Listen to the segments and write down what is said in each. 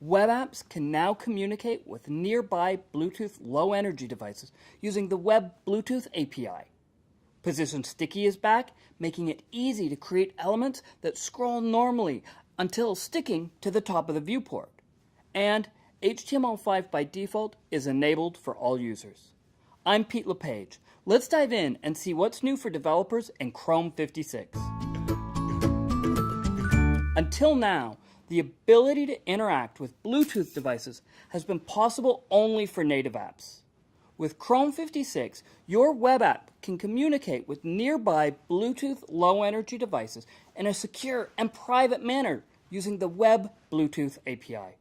Web apps can now communicate with nearby Bluetooth low-energy devices using the Web Bluetooth API. Position Sticky is back, making it easy to create elements that scroll normally until sticking to the top of the viewport. And HTML5 by default is enabled for all users. I'm Pete LePage. Let's dive in and see what's new for developers in Chrome 56. Until now, the ability to interact with Bluetooth devices has been possible only for native apps. With Chrome 56, your web app can communicate with nearby Bluetooth low-energy devices in a secure and private manner using the Web Bluetooth API.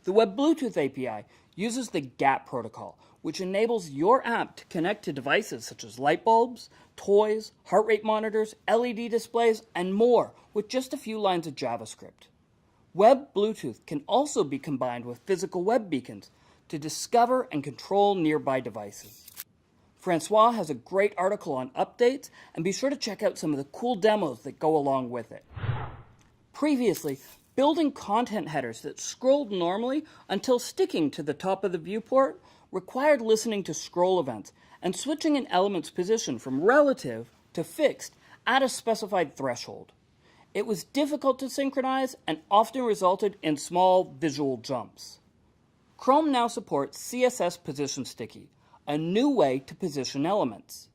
The Web Bluetooth API uses the GAP protocol, which enables your app to connect to devices such as light bulbs, toys, heart rate monitors, LED displays, and more with just a few lines of JavaScript. Web Bluetooth can also be combined with physical web beacons to discover and control nearby devices. Francois has a great article on updates, and be sure to check out some of the cool demos that go along with it. Previously, building content headers that scrolled normally until sticking to the top of the viewport required listening to scroll events and switching an element's position from relative to fixed at a specified threshold. It was difficult to synchronize and often resulted in small visual jumps. Chrome now supports CSS Position Sticky, a new way to position elements.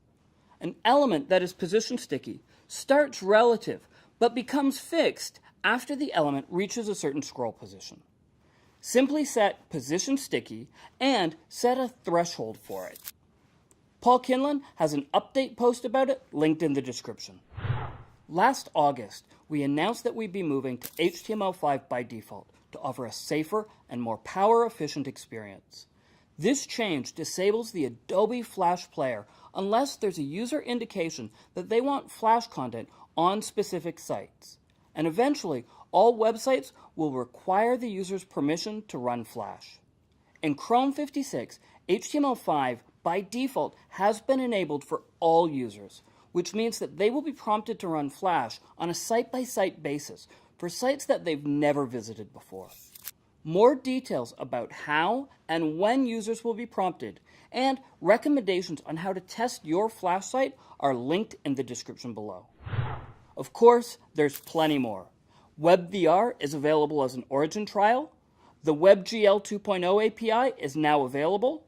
An element that is position sticky starts relative but becomes fixed after the element reaches a certain scroll position. Simply set Position Sticky and set a threshold for it. Paul Kinlan has an update post about it linked in the description. Last August, we announced that we'd be moving to HTML5 by default to offer a safer and more power-efficient experience. This change disables the Adobe Flash Player unless there's a user indication that they want Flash content on specific sites. And eventually, all websites will require the user's permission to run Flash. In Chrome 56, HTML5 by default has been enabled for all users, which means that they will be prompted to run Flash on a site-by-site basis for sites that they've never visited before. More details about how and when users will be prompted and recommendations on how to test your Flash site are linked in the description below. Of course, there's plenty more. WebVR is available as an origin trial, the WebGL 2.0 API is now available,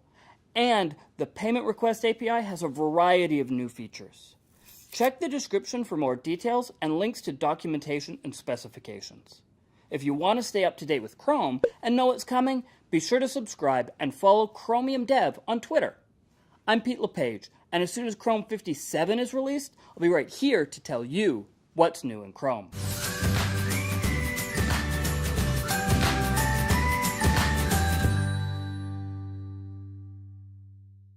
and the Payment Request API has a variety of new features. Check the description for more details and links to documentation and specifications. If you want to stay up to date with Chrome and know what's coming, be sure to subscribe and follow Chromium Dev on Twitter. I'm Pete LePage, and as soon as Chrome 57 is released, I'll be right here to tell you what's new in Chrome.